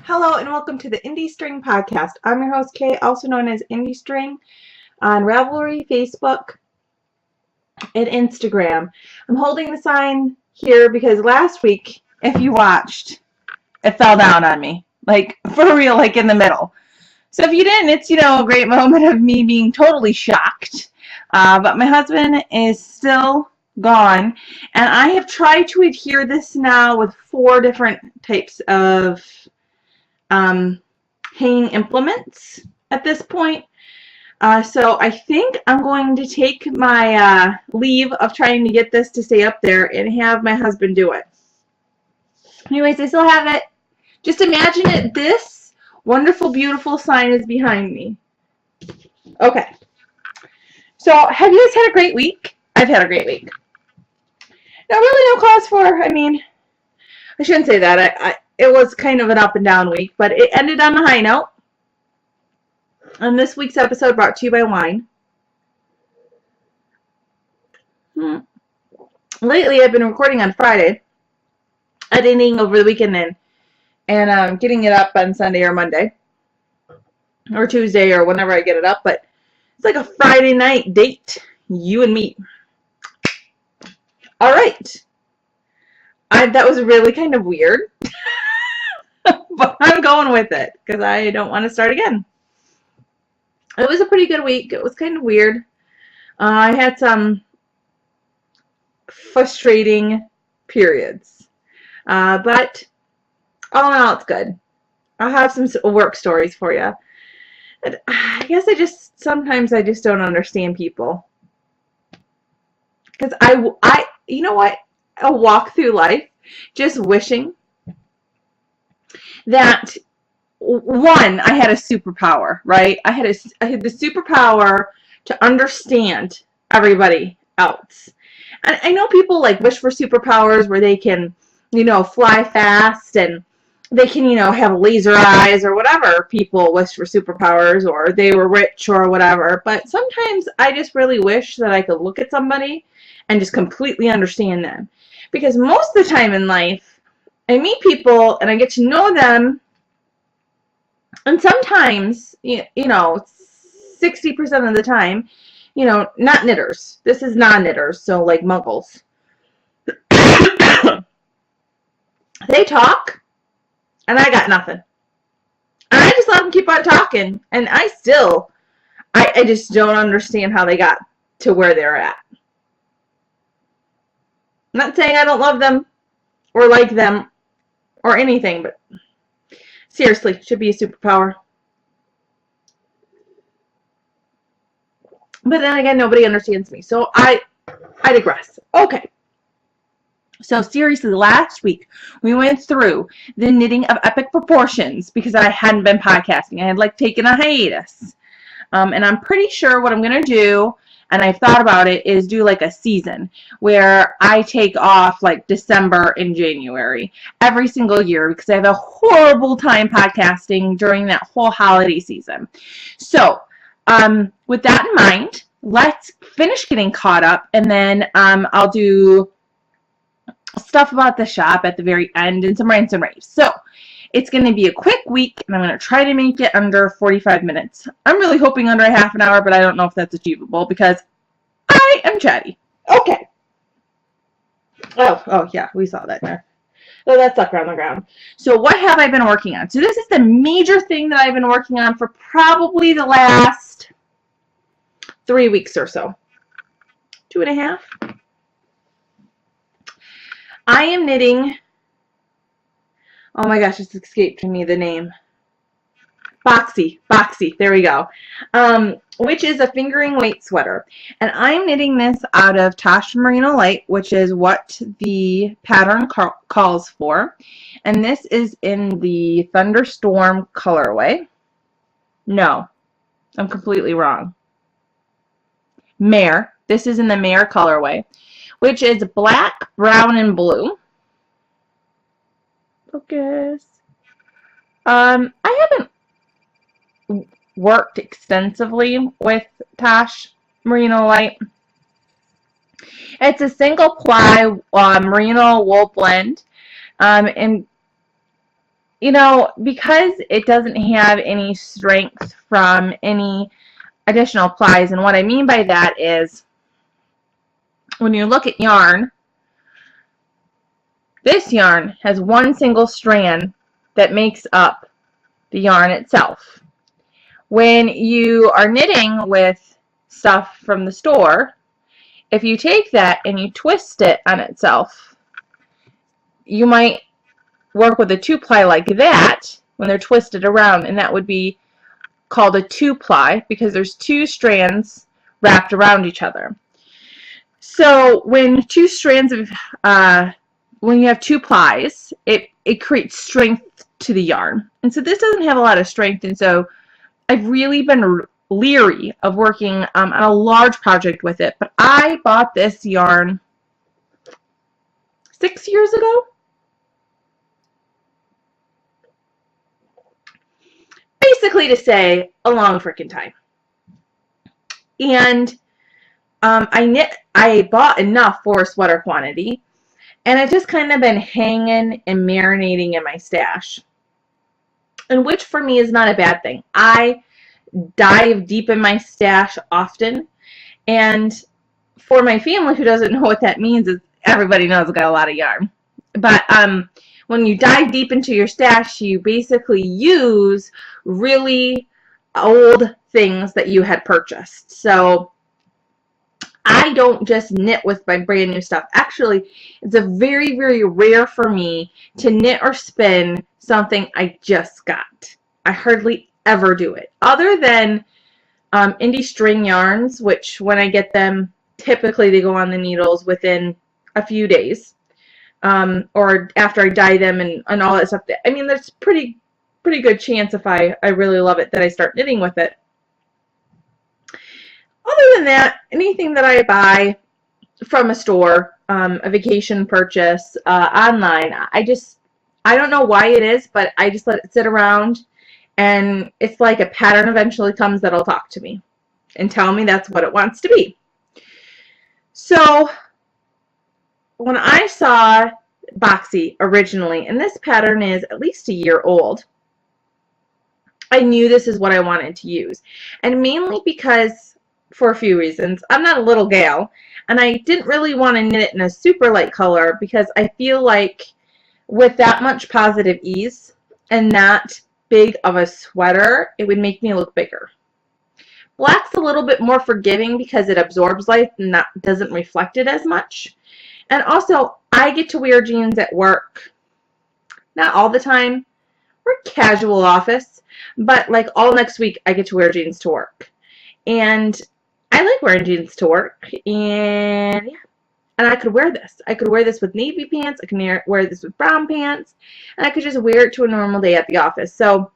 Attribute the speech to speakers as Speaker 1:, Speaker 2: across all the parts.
Speaker 1: Hello and welcome to the Indie String Podcast. I'm your host, Kay, also known as Indie String, on Ravelry, Facebook, and Instagram. I'm holding the sign here because last week, if you watched, it fell down on me. Like, for real, like in the middle. So if you didn't, it's, a great moment of me being totally shocked. But my husband is still gone, and I have tried to adhere this now with 4 different types of hanging implements at this point. So I think I'm going to take my leave of trying to get this to stay up there and have my husband do it. Anyways, I still have it. Just imagine it. This wonderful, beautiful sign is behind me. Okay. So have you guys had a great week? I've had a great week. Now, really no cause for, I shouldn't say that. It was kind of an up and down week, but it ended on a high note. And this week's episode brought to you by wine. Lately, I've been recording on Friday, editing over the weekend and getting it up on Sunday or Monday or Tuesday or whenever I get it up. But it's like a Friday night date, you and me. All right. That was really kind of weird, but I'm going with it because I don't want to start again. It was a pretty good week. It was kind of weird. I had some frustrating periods, but all in all, it's good. I'll have some work stories for you. And I guess sometimes I just don't understand people. Because you know what? I'll walk through life just wishing that, one, I had a superpower, right? I had the superpower to understand everybody else. And I know people wish for superpowers where they can, fly fast and they can, have laser eyes or whatever people wish for superpowers, or they were rich or whatever. But sometimes I just really wish that I could look at somebody and just completely understand them. Because most of the time in life, I meet people and I get to know them, and sometimes, 60% of the time, not knitters. This is non-knitters, so like muggles. They talk, and I got nothing. And I just let them keep on talking, and I just don't understand how they got to where they're at. I'm not saying I don't love them or like them or anything, but seriously, should be a superpower. But then again, nobody understands me, so I digress. Okay. So seriously, last week we went through the knitting of epic proportions because I hadn't been podcasting. I had taken a hiatus. And I'm pretty sure what I'm going to do, and I've thought about it, is do a season where I take off December and January every single year because I have a horrible time podcasting during that whole holiday season. So with that in mind, let's finish getting caught up, and then I'll do stuff about the shop at the very end and some rants and raves. So it's going to be a quick week, and I'm going to try to make it under 45 minutes. I'm really hoping under a half an hour, but I don't know if that's achievable because I am chatty. Okay. Oh yeah, we saw that there. So that's stuck around the ground. So what have I been working on? So this is the major thing that I've been working on for probably the last 3 weeks or so. 2.5. I am knitting, oh my gosh, it's escaped me the name. Boxy, there we go. Which is a fingering weight sweater. And I'm knitting this out of Tosh Merino Light, which is what the pattern calls for. And this is in the Thunderstorm colorway. No, I'm completely wrong. Mare. This is in the Mare colorway, which is black, brown, and blue. Focus. I haven't worked extensively with Tosh Merino Light. It's a single ply merino wool blend, and because it doesn't have any strength from any additional plies, and what I mean by that is when you look at yarn, this yarn has one single strand that makes up the yarn itself. When you are knitting with stuff from the store, if you take that and you twist it on itself, you might work with a 2-ply like that when they're twisted around, and that would be called a 2-ply because there's 2 strands wrapped around each other. So when when you have 2 plies, it creates strength to the yarn. And so this doesn't have a lot of strength, and so I've really been leery of working on a large project with it. But I bought this yarn 6 years ago. Basically to say a long freaking time. And I bought enough for a sweater quantity, and it's just kind of been hanging and marinating in my stash. And which for me is not a bad thing. I dive deep in my stash often, and for my family who doesn't know what that means, is everybody knows I've got a lot of yarn. But when you dive deep into your stash, you basically use really old things that you had purchased. So I don't just knit with my brand new stuff. Actually, it's a very, very rare for me to knit or spin something I just got. I hardly ever do it. Other than indie string yarns, which when I get them, typically they go on the needles within a few days. Or after I dye them and all that stuff. I mean, there's pretty good chance if I really love it that I start knitting with it. Other than that, anything that I buy from a store, a vacation purchase, online, I don't know why it is, but I just let it sit around, and it's like a pattern eventually comes that'll talk to me and tell me that's what it wants to be. So when I saw Boxy originally, and this pattern is at least a year old, I knew this is what I wanted to use. And mainly because, for a few reasons, I'm not a little gal, and I didn't really want to knit it in a super light color because I feel like with that much positive ease and that big of a sweater, it would make me look bigger. Black's a little bit more forgiving because it absorbs light and that doesn't reflect it as much. And also, I get to wear jeans at work. Not all the time. We're casual office. But like all next week, I get to wear jeans to work. And I like wearing jeans to work. And yeah. And I could wear this. I could wear this with navy pants. I can wear this with brown pants. And I could just wear it to a normal day at the office. So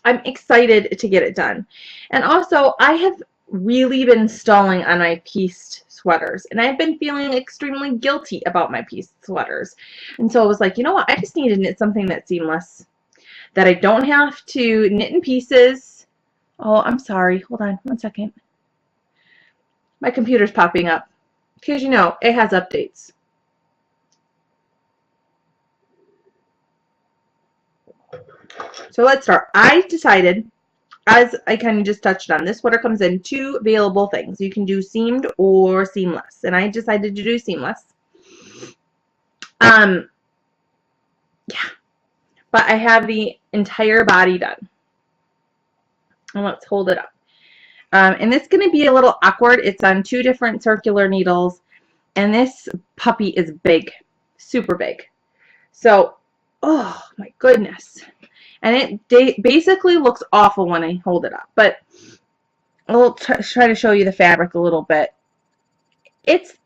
Speaker 1: I'm excited to get it done. And also, I have really been stalling on my pieced sweaters, and I've been feeling extremely guilty about my pieced sweaters. And so I was like, you know what? I just need to knit something that's seamless, that I don't have to knit in pieces. Oh, I'm sorry. Hold on one second. My computer's popping up because, you know, it has updates. So let's start. I decided, as I kind of just touched on, this sweater comes in 2 available things. You can do seamed or seamless, and I decided to do seamless. Yeah, but I have the entire body done. And let's hold it up. And it's going to be a little awkward. It's on 2 different circular needles, and this puppy is big, super big. So, oh my goodness. And it basically looks awful when I hold it up. But I'll try to show you the fabric a little bit. It's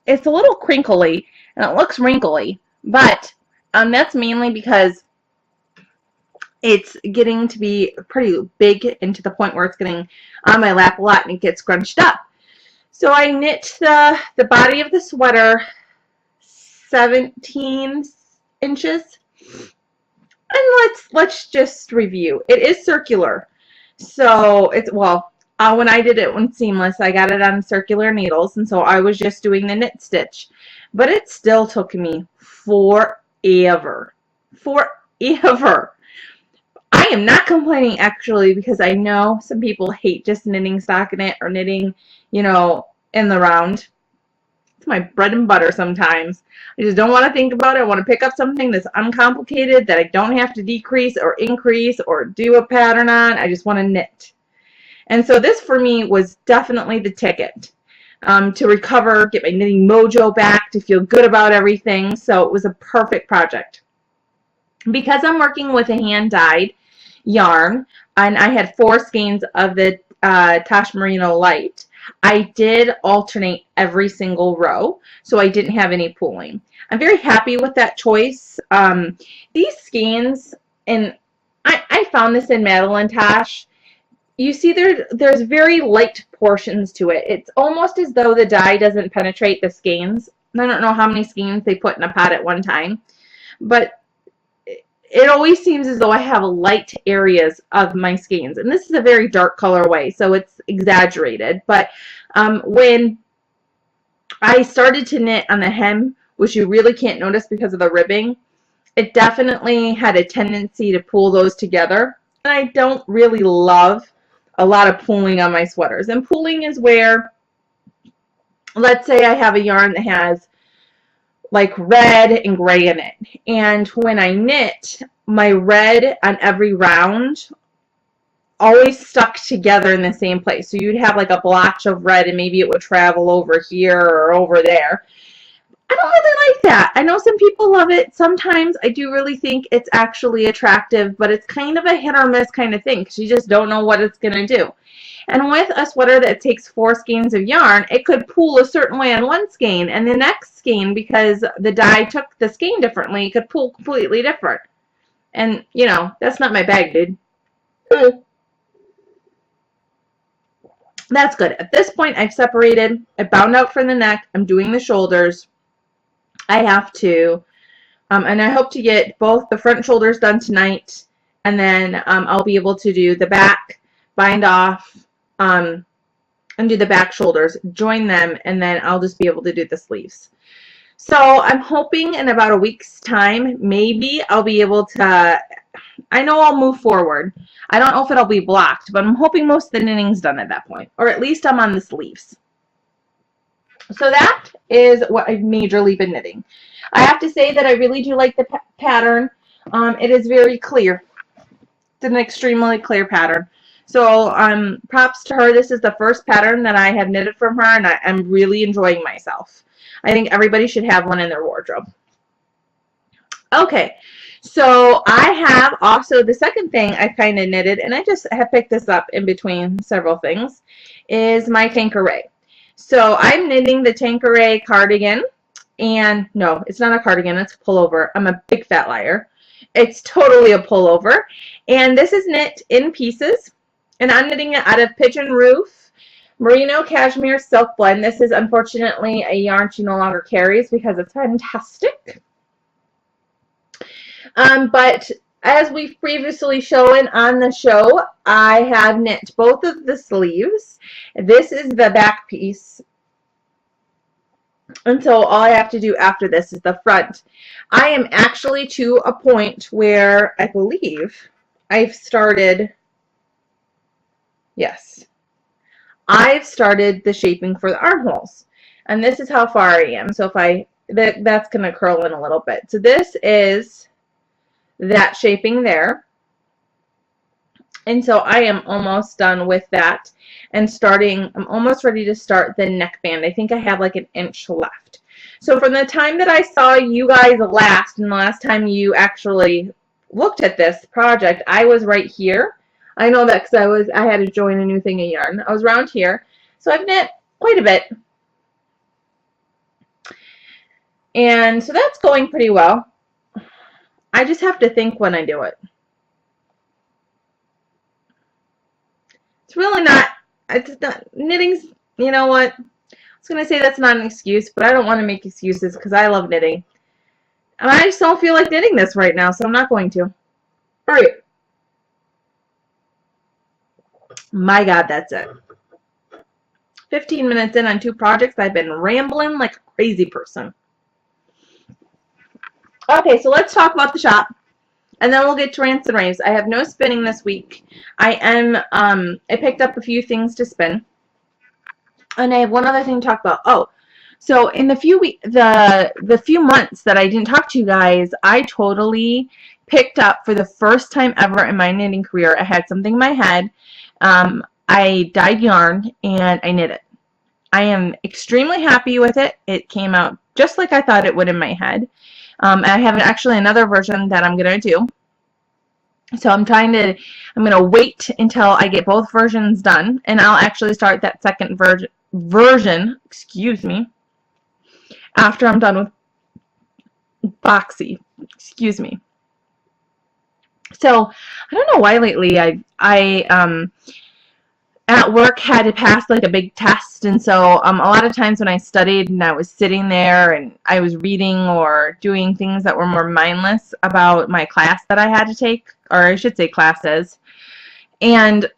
Speaker 1: a little crinkly, and it looks wrinkly. But that's mainly because it's getting to be pretty big, and to the point where it's getting on my lap a lot, and it gets scrunched up. So I knit the body of the sweater 17 inches. And let's just review. It is circular. So it's, well, when I did it on seamless, I got it on circular needles, and so I was just doing the knit stitch. But it still took me forever. ever. I am not complaining actually, because I know some people hate just knitting stockinette or knitting, you know, in the round. It's my bread and butter sometimes. I just don't want to think about it. I want to pick up something that's uncomplicated that I don't have to decrease or increase or do a pattern on. I just want to knit. And so this for me was definitely the ticket to recover, get my knitting mojo back, to feel good about everything. So it was a perfect project. Because I'm working with a hand-dyed yarn, and I had 4 skeins of the Tosh Merino Light, I did alternate every single row, so I didn't have any pooling. I'm very happy with that choice. These skeins, and I found this in Madeline Tosh, you see there's very light portions to it. It's almost as though the dye doesn't penetrate the skeins. I don't know how many skeins they put in a pot at one time, but it always seems as though I have light areas of my skeins. And this is a very dark colorway, so it's exaggerated. But when I started to knit on the hem, which you really can't notice because of the ribbing, it definitely had a tendency to pull those together. And I don't really love a lot of pooling on my sweaters. And pooling is where, let's say I have a yarn that has like red and gray in it. And when I knit, my red on every round always stuck together in the same place. So you'd have like a blotch of red and maybe it would travel over here or over there. I don't really like that. I know some people love it. Sometimes I do really think it's actually attractive, but it's kind of a hit or miss kind of thing because you just don't know what it's going to do. And with a sweater that takes 4 skeins of yarn, it could pull a certain way on one skein, and the next skein, because the dye took the skein differently, it could pull completely different. And, you know, that's not my bag, dude. That's good. At this point, I've separated. I bound out from the neck. I'm doing the shoulders. I have to. And I hope to get both the front shoulders done tonight, and then I'll be able to do the back, bind off, and do the back shoulders, join them, and then I'll just be able to do the sleeves. So I'm hoping in about a week's time, maybe I'll be able to, I know I'll move forward. I don't know if it'll be blocked, but I'm hoping most of the knitting's done at that point, or at least I'm on the sleeves. So that is what I've majorly been knitting. I have to say that I really do like the pattern. It is very clear. It's an extremely clear pattern. So props to her. This is the first pattern that I have knitted from her, and I'm really enjoying myself. I think everybody should have one in their wardrobe. Okay, so I have also, the second thing I kind of knitted, and I just have picked this up in between several things, is my Tanqueray. So I'm knitting the Tanqueray cardigan, and no, it's not a cardigan, it's a pullover. I'm a big fat liar. It's totally a pullover, and this is knit in pieces, and I'm knitting it out of Pigeon Roof Merino Cashmere Silk Blend. This is unfortunately a yarn she no longer carries because it's fantastic. But as we've previously shown on the show, I have knit both of the sleeves. This is the back piece. And so all I have to do after this is the front. I am actually to a point where I believe I've started, yes, I've started the shaping for the armholes. And this is how far I am. So if that's going to curl in a little bit. So this is that shaping there. And so I am almost done with that and I'm almost ready to start the neckband. I think I have like an inch left. So from the time that I saw you guys last, and the last time you actually looked at this project, I was right here. I know that because I had to join a new thing of yarn. I was around here. So I've knit quite a bit. And so that's going pretty well. I just have to think when I do it. It's really not, knitting's, you know what? I was going to say that's not an excuse, but I don't want to make excuses because I love knitting. And I just don't feel like knitting this right now, so I'm not going to. All right. My God, that's it. 15 minutes in on 2 projects. I've been rambling like a crazy person. Okay, so let's talk about the shop. And then we'll get to rants and raves. I have no spinning this week. I picked up a few things to spin. And I have one other thing to talk about. Oh, so in the few months that I didn't talk to you guys, I totally picked up for the first time ever in my knitting career. I had something in my head. I dyed yarn and I knit it. I am extremely happy with it. It came out just like I thought it would in my head. I have actually another version that I'm going to do. So I'm going to wait until I get both versions done, and I'll actually start that second version, excuse me, after I'm done with Boxy, excuse me. So I don't know why lately I at work had to pass like a big test, and so a lot of times when I studied and I was sitting there and I was reading or doing things that were more mindless about my class that I had to take, or I should say classes, and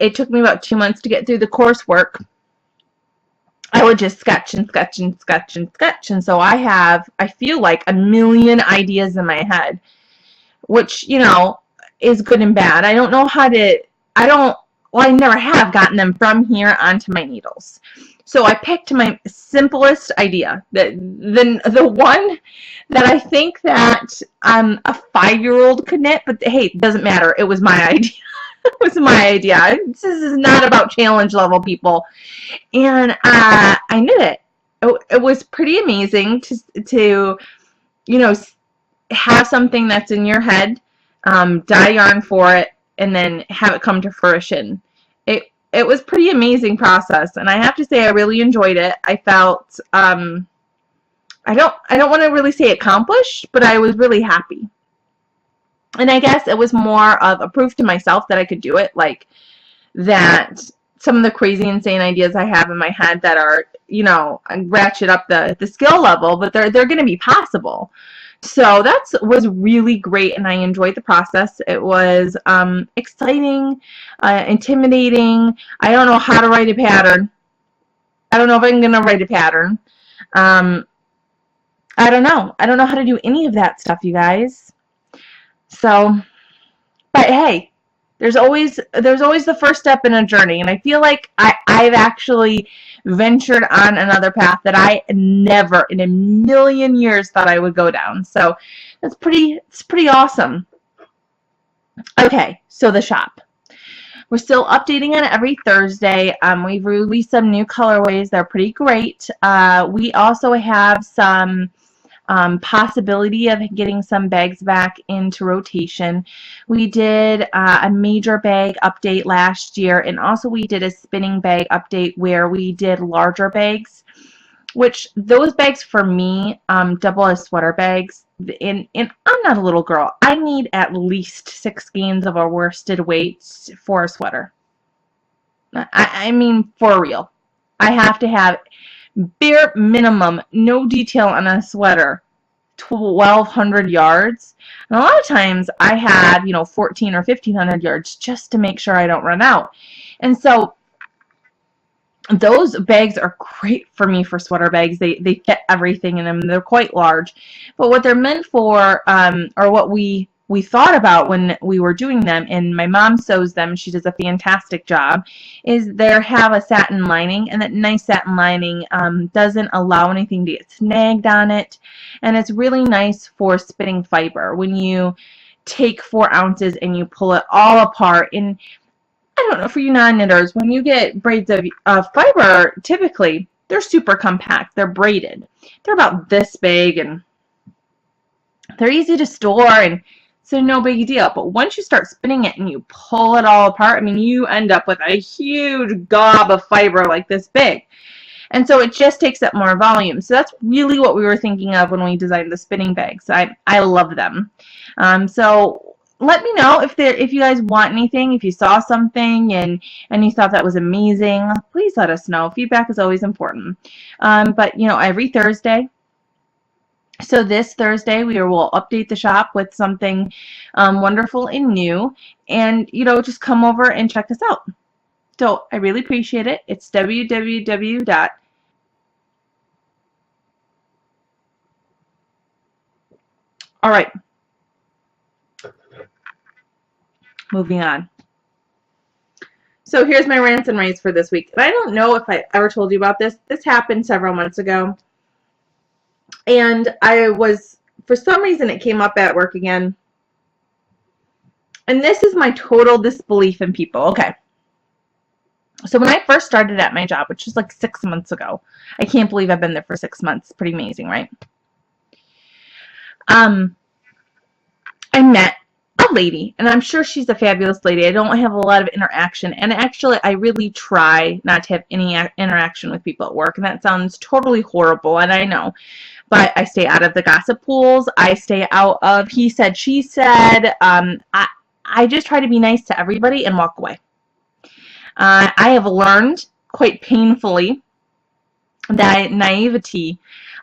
Speaker 1: it took me about 2 months to get through the coursework. I would just sketch and sketch and sketch and sketch, and so I feel like a million ideas in my head, which, you know, is good and bad. I don't know how to, I never have gotten them from here onto my needles. So I picked my simplest idea, the one that I think that a 5-year-old could knit, but hey, it doesn't matter. It was my idea. It was my idea. This is not about challenge level, people. And I knit it. It was pretty amazing to you know, have something that's in your head, dye yarn for it, and then have it come to fruition. It was pretty amazing process, and I have to say I really enjoyed it. I felt I don't want to really say accomplished, but I was really happy. And I guess it was more of a proof to myself that I could do it, like that some of the crazy insane ideas I have in my head that are, you know, ratchet up the skill level, but they're going to be possible. So that was really great, and I enjoyed the process. It was exciting, intimidating. I don't know how to write a pattern. I don't know if I'm going to write a pattern. I don't know. I don't know how to do any of that stuff, you guys. So, but hey, there's always the first step in a journey, and I feel like I've actually ventured on another path that I never in a million years thought I would go down. So it's pretty awesome. Okay, so the shop. We're still updating it every Thursday. We've released some new colorways. They're pretty great. We also have some possibility of getting some bags back into rotation. We did a major bag update last year, and also we did a spinning bag update where we did larger bags, which those bags for me double as sweater bags. And I'm not a little girl. I need at least 6 skeins of a worsted weight for a sweater. I mean, for real. I have to have bare minimum, no detail on a sweater, 1,200 yards. And a lot of times I have, you know, 1,400 or 1,500 yards just to make sure I don't run out. And so those bags are great for me for sweater bags. They fit everything in them. They're quite large. But what they're meant for, or what we thought about when we were doing them, and my mom sews them, she does a fantastic job, is they have a satin lining, and that nice satin lining doesn't allow anything to get snagged on it, and it's really nice for spinning fiber. When you take 4 ounces and you pull it all apart, and I don't know, for you non-knitters, when you get braids of fiber, typically they're super compact. They're braided. They're about this big, and they're easy to store, and so no big deal. But once you start spinning it and you pull it all apart, I mean, you end up with a huge gob of fiber like this big. And so it just takes up more volume. So that's really what we were thinking of when we designed the spinning bags. I love them. So let me know if you guys want anything, if you saw something and you thought that was amazing. Please let us know. Feedback is always important. But, you know, every Thursday. So this Thursday we will update the shop with something wonderful and new. And, you know, just come over and check us out. So I really appreciate it. It's www. All right. moving on. So here's my rants and raves for this week. And I don't know if I ever told you about this. This happened several months ago. And for some reason, it came up at work again. And this is my total disbelief in people. Okay. So when I first started at my job, which was like 6 months ago, I can't believe I've been there for 6 months. Pretty amazing, right? I met a lady, and I'm sure she's a fabulous lady. I don't have a lot of interaction, and actually I really try not to have any interaction with people at work, and that sounds totally horrible, and I know, but I stay out of the gossip pools. I stay out of he said, she said. I just try to be nice to everybody and walk away. I have learned quite painfully that naivety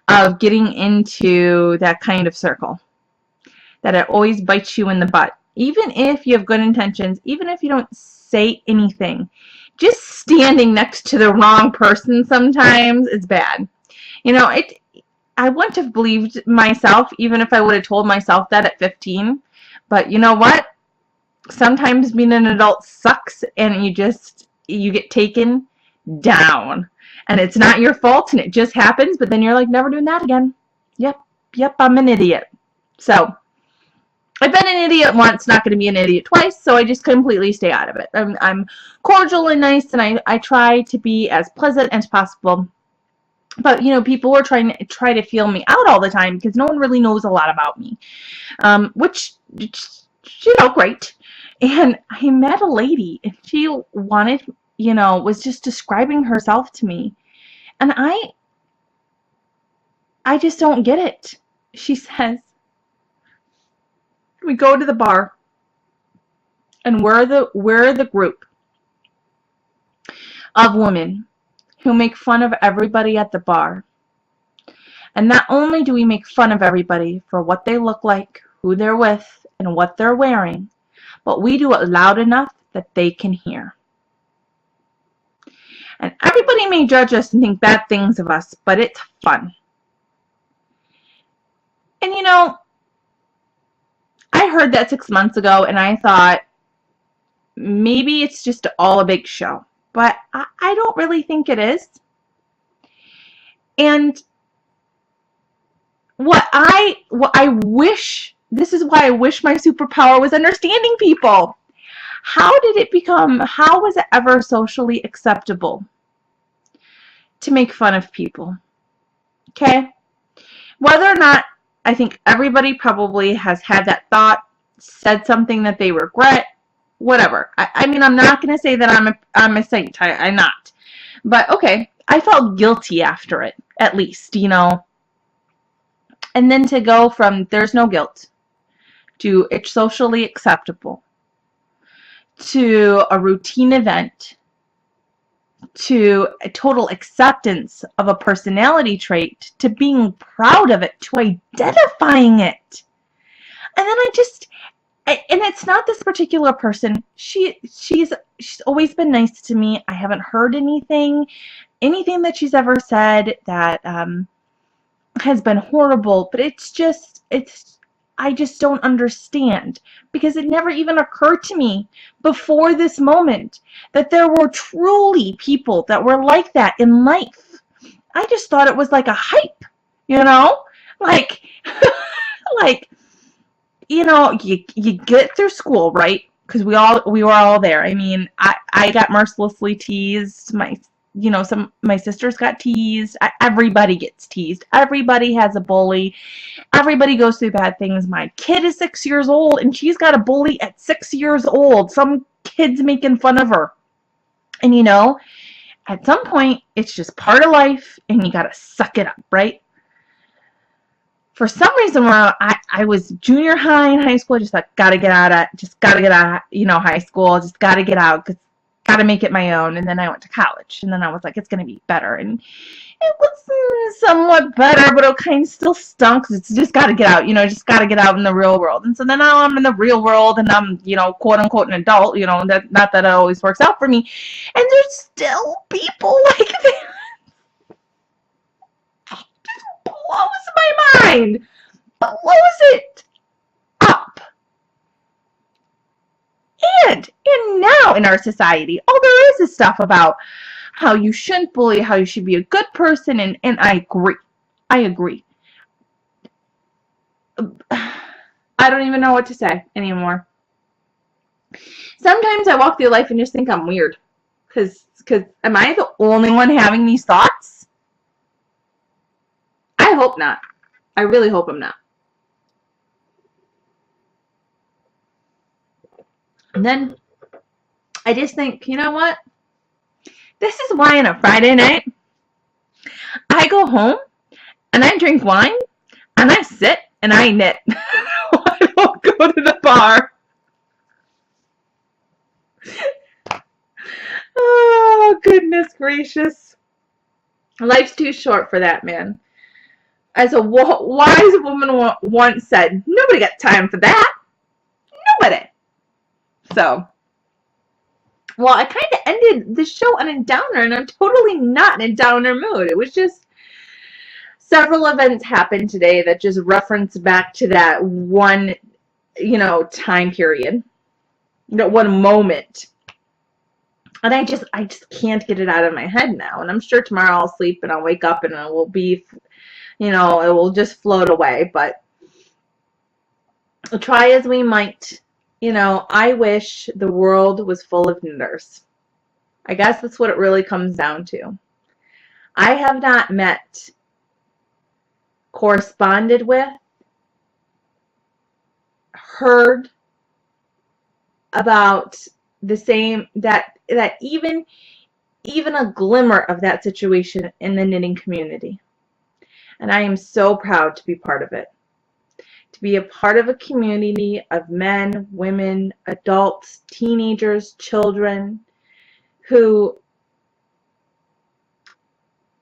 Speaker 1: of getting into that kind of circle, that it always bites you in the butt. Even if you have good intentions, even if you don't say anything, just standing next to the wrong person sometimes is bad. You know, I wouldn't have believed myself even if I would have told myself that at 15. But you know what? Sometimes being an adult sucks, and you get taken down. And it's not your fault, and it just happens, but then you're like, never doing that again. Yep, I'm an idiot. So I've been an idiot once, not going to be an idiot twice, so I just completely stay out of it. I'm cordial and nice, and I try to be as pleasant as possible. But, you know, people were trying to feel me out all the time because no one really knows a lot about me, which, you know, great. And I met a lady, and she wanted, you know, was just describing herself to me. And I just don't get it. She says, we go to the bar, and we're the group of women who make fun of everybody at the bar. And not only do we make fun of everybody for what they look like, who they're with, and what they're wearing, but we do it loud enough that they can hear. And everybody may judge us and think bad things of us, but it's fun. And you know, I heard that 6 months ago, and I thought, maybe it's just all a big show. But I don't really think it is. And what I wish, this is why I wish my superpower was understanding people. How was it ever socially acceptable to make fun of people? Okay? Whether or not, I think everybody probably has had that thought, said something that they regret, whatever. I mean, I'm not going to say that I'm a saint. I'm not. But okay, I felt guilty after it, at least, you know. And then to go from there's no guilt to it's socially acceptable to a routine event to a total acceptance of a personality trait to being proud of it to identifying it. And then and it's not this particular person. She's always been nice to me. I haven't heard anything that she's ever said that has been horrible, but I just don't understand, because it never even occurred to me before this moment that there were truly people that were like that in life. I just thought it was like a hype, you know, like like, you know, you get through school, right? Because we were all there. I mean, I got mercilessly teased. My sisters got teased. Everybody gets teased. Everybody has a bully. Everybody goes through bad things. My kid is 6 years old, and she's got a bully at 6 years old. Some kid's making fun of her. And you know, at some point, it's just part of life, and you gotta suck it up, right? For some reason, when I was junior high in high school, I just thought, gotta get out of, you know, high school, just gotta get out, because gotta make it my own. And then I went to college, and then I was like, it's gonna be better. And it was somewhat better, but it kind of still stunk, because it's just gotta get out, you know, just gotta get out in the real world. And so then now I'm in the real world, and I'm, you know, quote unquote an adult, you know, not that it always works out for me. And there's still people like that. Blows my mind. Blows it up. and now in our society. Oh, there is stuff about how you shouldn't bully, how you should be a good person, and I agree. I agree. I don't even know what to say anymore. Sometimes I walk through life and just think I'm weird. Because am I the only one having these thoughts? I hope not. I really hope I'm not. And then I just think, you know what? This is why on a Friday night, I go home and I drink wine and I sit and I knit. I don't go to the bar. Oh, goodness gracious. Life's too short for that, man. As a wise woman once said, nobody got time for that. Nobody. So, well, I kind of ended the show on a downer, and I'm totally not in a downer mood. It was just several events happened today that just reference back to that one, time period, that one moment. And I just can't get it out of my head now. And I'm sure tomorrow I'll sleep and I'll wake up and it will be, it will just float away. But try as we might, I wish the world was full of knitters. I guess that's what it really comes down to. I have not met, corresponded with, heard about the same, that even a glimmer of that situation in the knitting community. And I am so proud to be part of it. To be a part of a community of men, women, adults, teenagers, children, who,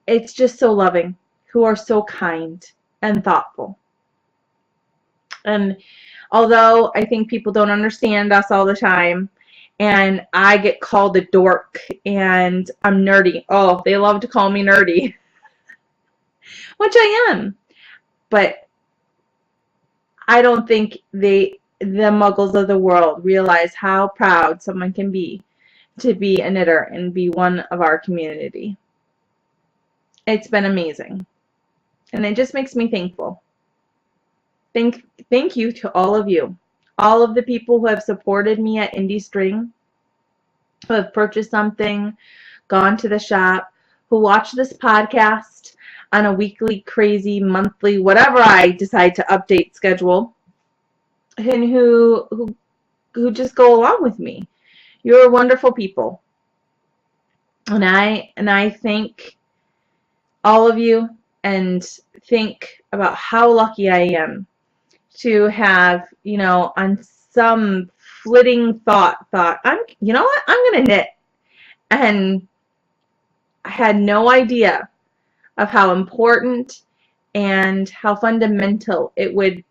Speaker 1: it's just so loving, who are so kind and thoughtful. And although I think people don't understand us all the time, and I get called a dork, and I'm nerdy. Oh, they love to call me nerdy. Which I am. But I don't think the muggles of the world realize how proud someone can be to be a knitter and be one of our community. It's been amazing. And it just makes me thankful. Thank you to all of you. All of the people who have supported me at Indie String, who have purchased something, gone to the shop, who watch this podcast on a weekly, crazy, monthly, whatever I decide to update schedule, and who just go along with me. You're wonderful people. And I thank all of you and think about how lucky I am to have, on some flitting thought, you know what? I'm going to knit. And I had no idea of how important and how fundamental it would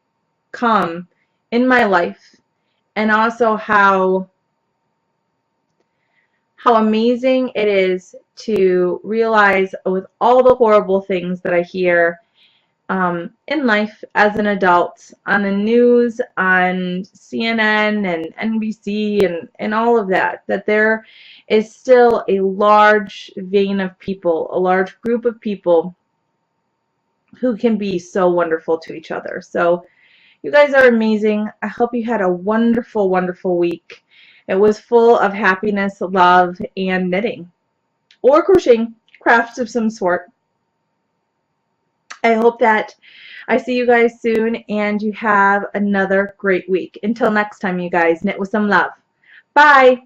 Speaker 1: come in my life, and also how amazing it is to realize, with all the horrible things that I hear in life as an adult, on the news, on CNN and NBC and all of that there is still a large vein of people, a large group of people who can be so wonderful to each other. So you guys are amazing. I hope you had a wonderful, wonderful week. It was full of happiness, love, and knitting. Or crocheting, crafts of some sort. I hope that I see you guys soon and you have another great week. Until next time, you guys, knit with some love. Bye.